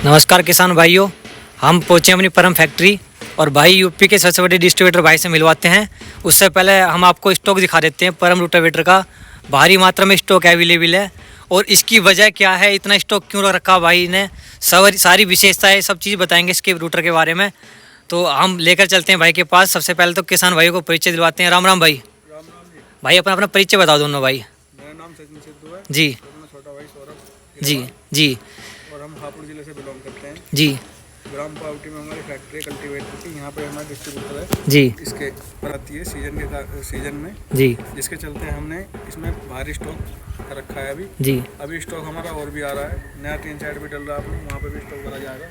नमस्कार किसान भाइयों, हम पहुँचे अपनी परम फैक्ट्री और भाई यूपी के सबसे बड़े डिस्ट्रीब्यूटर भाई से मिलवाते हैं। उससे पहले हम आपको स्टॉक दिखा देते हैं। परम रोटावेटर का भारी मात्रा में स्टॉक अवेलेबल है और इसकी वजह क्या है, इतना स्टॉक क्यों रखा भाई ने, सारी विशेषताएं सब चीज़ बताएंगे इसके रूटर के बारे में। तो हम लेकर चलते हैं भाई के पास। सबसे पहले तो किसान भाइयों को परिचय दिलवाते हैं। राम राम भाई। राम राम जी। भाई अपना अपना परिचय बता दोनों भाई। मेरा नाम सचिन सिद्धू है जी और मेरा छोटा भाई सौरभ जी जी और हम हापुड़ जिले से बिलोंग करते हैं। जी ग्राम पावटी में हमारी फैक्ट्री कल्टीवेटर की, यहाँ पे हमारा डिस्ट्रीब्यूटर है जी इसके पर आती है सीजन में, जी जिसके चलते हमने इसमें भारी स्टॉक रखा है। जी। अभी स्टॉक हमारा और भी आ रहा है, नया 3 साइड भी डल रहा है अपने, वहाँ पे भी स्टॉक भरा जाएगा।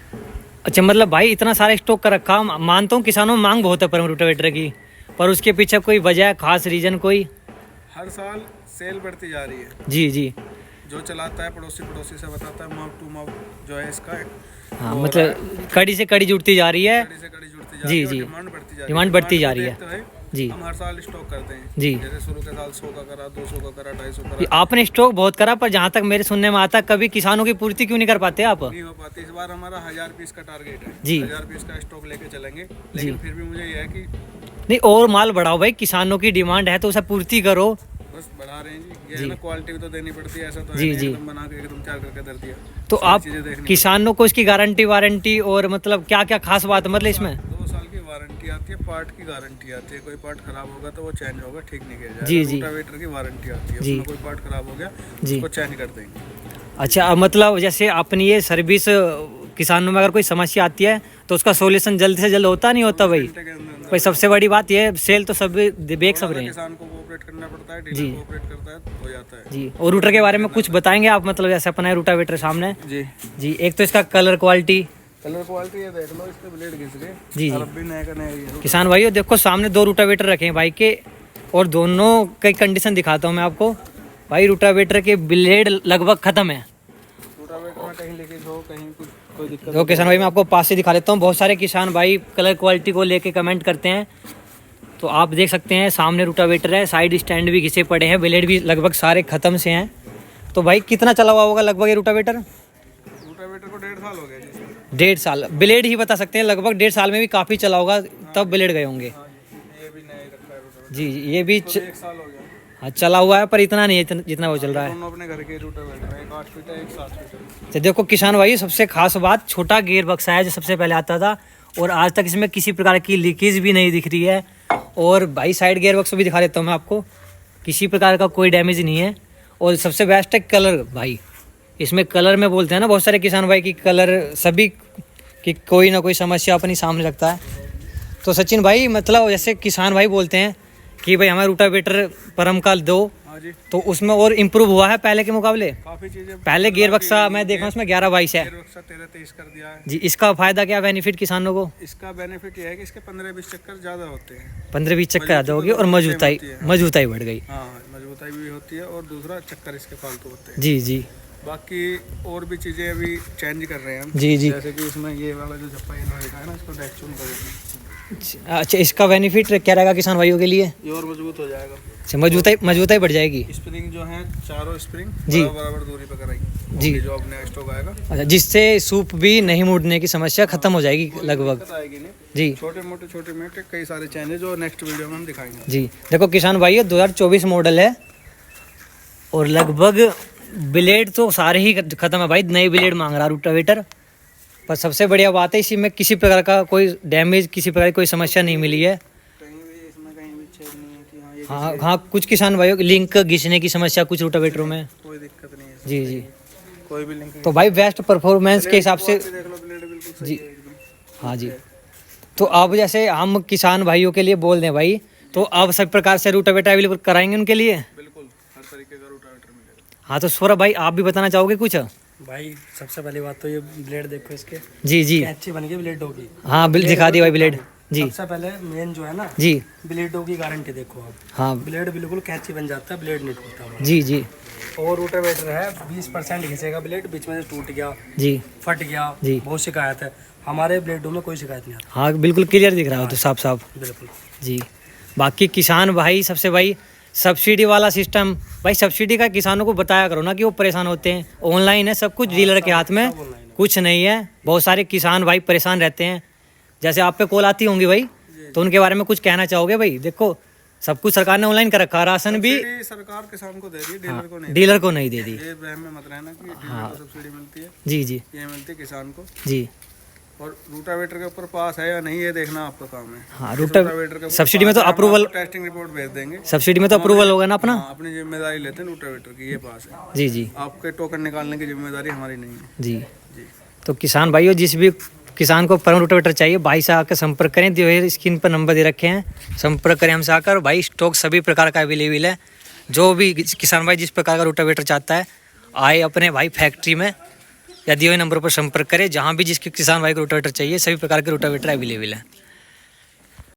अच्छा, मतलब भाई इतना सारा स्टॉक कर रखा। मानता हूँ किसानों में मांग बहुत है परम रोटावेटर की, पर उसके पीछे कोई वजह, खास रीजन कोई? हर साल सेल बढ़ती जा रही है। जी जी। जो चलाता है पड़ोसी से बताता है, माउथ टू माउथ जो है इसका हाँ, मतलब कड़ी से कड़ी जुड़ती जा रही है। कड़ी से कड़ी जुड़ती जा जी रही है और जी। डिमांड बढ़ती जा रही है। डिमांड बढ़ती जा रही है। देखते हुए जी। हम हर साल स्टॉक करते हैं। जी। जैसे शुरू के साल 100 का करा, 200 का करा, 250 ये करा। आपने स्टॉक बहुत करा, पर जहाँ तक मेरे सुनने में आता, कभी किसानों की पूर्ति क्यों नहीं कर पाते आप? नहीं हो पाती। इस बार हमारा 1000 पीस का टारगेट है। जी। 1000 पीस का स्टॉक लेके चलेंगे, लेकिन फिर भी मुझे यह है कि नहीं, और माल बढ़ाओ भाई। किसानों की डिमांड है तो उसे पूर्ति करो। बस बढ़ा रहे हैं जी। ये है ना, क्वालिटी भी तो देनी पड़ती है। ऐसा तो है जी नहीं जी। एकदम बना के एकदम तैयार करके दे दिया। तो सारी आप चीजें देखनी किसानों को इसकी गारंटी वारंटी और मतलब क्या क्या खास बात है मतलब इसमें? 2 साल की वारंटी आती है, पार्ट की गारंटी आती है। कोई पार्ट खराब होगा तो वो चेंज होगा, ठीक नहीं किया जाएगा। जी जी। रोटावेटर की वारंटी आती है, जी। उसमें कोई पार्ट खराब हो गया जी। उसको चेंज कर देंगे। अच्छा, अब मतलब जैसे अपनी ये सर्विस किसानों में अगर कोई समस्या आती है तो उसका सॉल्यूशन जल्द से जल्द होता नहीं होता भाई? घंटे के अंदर भाई सबसे बड़ी बात ये है, सेल तो सब बेच सब थोड़ा रहे हैं। किसान को कोऑपरेट करना पड़ता है, जी। डीलर कोऑपरेट करता है तो हो जाता है। जी। और रूटर के बारे में कुछ बताएंगे आप? मतलब जैसे अपना है रोटावेटर सामने जी जी, एक तो इसका कलर क्वालिटी। कलर क्वालिटी ये देख लो, इसके ब्लेड घिस गए। जी जी। अब भी नया का नया ही है। किसान भाइयों देखो, सामने 2 रोटावेटर रखे हैं भाई के, और दोनों की कंडीशन दिखाता हूँ मैं आपको। भाई रोटावेटर के ब्लेड लगभग खत्म है। रोटावेटर में कहीं लीकेज हो, कहीं कुछ कोई दिक्कत तो किसान भाई मैं आपको पास से दिखा देता हूँ। बहुत सारे किसान भाई कलर क्वालिटी को लेके कमेंट करते हैं, तो आप देख सकते हैं सामने रोटावेटर है, साइड स्टैंड भी घिसे पड़े हैं, ब्लेड भी लगभग सारे खत्म से हैं। तो भाई कितना चला हुआ होगा लगभग ये रोटावेटर? रोटावेटर को 1.5 साल हो गया जी। 1.5 साल। ब्लेड ही बता सकते हैं, लगभग 1.5 साल में भी काफ़ी चला होगा, तब ब्लेड गए होंगे। हाँ जी, ये भी नया ही रखा है रोटावेटर। जी जी, ये भी 1 साल हो गया। हाँ चला हुआ है, पर इतना नहीं है जितना वो चल रहा है। दोनों अपने घर के रोटावेटर है, एक 8 फीट है, एक 7 फीट है। तो देखो किसान भाई, सबसे खास बात छोटा गियर बक्सा है जो सबसे पहले आता था, और आज तक इसमें किसी प्रकार की लीकेज भी नहीं दिख रही है। और भाई साइड गियर बक्स भी दिखा देता हूँ मैं आपको, किसी प्रकार का कोई डैमेज नहीं है। और सबसे बेस्ट है कलर भाई, इसमें कलर में बोलते हैं ना बहुत सारे किसान भाई की कलर सभी की कोई ना कोई समस्या अपनी सामने रखता है। तो सचिन भाई मतलब जैसे किसान भाई बोलते हैं कि भाई हमारा रोटावेटर परम का दो, हाँ जी, तो उसमें और इम्प्रूव हुआ है पहले के मुकाबले? काफी चीजें। पहले गियर बक्सा मैं देखा उसमें 11-22 है। गियर बक्सा 13-23 कर दिया है जी। इसका फायदा क्या, बेनिफिट किसानों को? इसका बेनिफिट ये है कि इसके 15-20 चक्कर ज्यादा होते हैं। 15-20 चक्कर ज़्यादा होगी और मजबूताई बढ़ गई। हाँ, मजबूताई भी होती है और दूसरा चक्कर इसके फालतू होते हैं। जी जी बाकी और भी चीजें अभी चेंज कर रहे हैं हम। जी जी। जैसे कि इसमें ये वाला जो चप्पा ये लोहे का है ना, इसको डेक्चून कर देते हैं। अच्छा, इसका बेनिफिट क्या रहेगा किसान भाइयों के लिए? ये और मजबूत हो जाएगा। अच्छा, मजबूताई बढ़ जाएगी। स्प्रिंग जो है, चारों स्प्रिंग जी। बराबर दूरी पर कराएंगे जी। जो अपने स्टॉक आएगा। अच्छा, जिससे सूप भी नहीं मुड़ने की समस्या खत्म हो जाएगी लगभग। दिक्कत आएगी नहीं। जी छोटे मोटे कई सारे चेंजेस जो नेक्स्ट वीडियो में हम दिखाएंगे। जी। देखो किसान भाई, 2024 मॉडल है और लगभग ब्लेड तो सारे ही खत्म है भाई। नई ब्लेड मांग रहा रोटावेटर, पर सबसे बढ़िया बात है इसी में किसी प्रकार का कोई डैमेज, किसी प्रकार की कोई समस्या नहीं मिली है। कहीं भी इसमें कहीं भी छेद नहीं है कि हाँ ये हाँ हाँ, कुछ किसान भाइयों लिंक घिसने की समस्या कुछ रोटावेटरों में। कोई दिक्कत नहीं है। जी जी। कोई भी लिंक तो भाई बेस्ट परफॉर्मेंस के हिसाब से। देख लो, ब्लेड बिल्कुल सही जी। है एकदम। हाँ जी। तो अब जैसे हम किसान भाइयों के लिए बोल दें भाई, तो अब सब प्रकार से रोटावेटर अवेलेबल कराएंगे उनके लिए। बिल्कुल हर तरीके का रोटावेटर मिलेगा। हाँ, तो सौरभ भाई आप भी बताना चाहोगे कुछ? भाई सबसे पहली बात तो ये ब्लेड देखो, इसके जी जी। अच्छी बन गई ब्लेड होगी। हाँ, बिल दिखा दी भाई ब्लेड। जी सबसे पहले मेन जो है ना, जी। ब्लेडों की गारंटी देखो आप। हाँ ब्लेड बिल्कुल कैची बन जाता है, ब्लेड नहीं टूटता हमारा। जी जी और रोटावेटर है 20% घिसेगा ब्लेड, बीच में से टूट गया, जी फट गया, जी। बहुत शिकायत है। हमारे ब्लेडों में कोई शिकायत नहीं आती। हाँ, बिल्कुल क्लियर दिख रहा है तो साफ साफ। बिल्कुल। जी। बाकी किसान भाई सबसे भाई सब्सिडी वाला सिस्टम, भाई सब्सिडी का किसानों को बताया करो ना कि वो परेशान होते हैं। ऑनलाइन है सब कुछ, डीलर के हाथ में। सब ऑनलाइन है। कुछ नहीं है। बहुत सारे किसान भाई परेशान रहते हैं, जैसे आप पे कॉल आती होंगी भाई, तो उनके बारे में कुछ कहना चाहोगे भाई? देखो सब कुछ सरकार ने ऑनलाइन कर रखा, राशन भी सब्सिडी सरकार किसान को दे रही है, डीलर को नहीं। डीलर को नहीं दे दी। ये वहम में मत रहना कि डीलर को सब्सिडी मिलती है, जी जी ये मिलती है किसान को। जी। और रूटावेटर के ऊपर पास है या नहीं ये देखना आपका काम है। हाँ, रूटावेटर के ऊपर सब्सिडी में तो पास है, हम अप्रूवल, आपको टेस्टिंग रिपोर्ट भेज देंगे। सब्सिडी में तो अप्रूवल होगा ना अपना। हाँ, अपनी जिम्मेदारी लेते हैं रूटावेटर की, ये पास है। जी जी आपके टोकन निकालने की जिम्मेदारी हमारी नहीं है। जी। जी तो किसान भाइयों, जिस भी किसान को परम रोटावेटर चाहिए भाई से आकर संपर्क करें, दिए हुए स्क्रीन पर नंबर दे रखे हैं, संपर्क करें हमसे आकर। भाई स्टॉक सभी प्रकार का अवेलेबल है। जो भी किसान भाई जिस प्रकार का रोटावेटर चाहता है, आए अपने भाई फैक्ट्री में या दिए हुए नंबर पर संपर्क करें। जहाँ भी जिसके किसान भाई को रोटावेटर चाहिए, सभी प्रकार के रोटावेटर अवेलेबल है।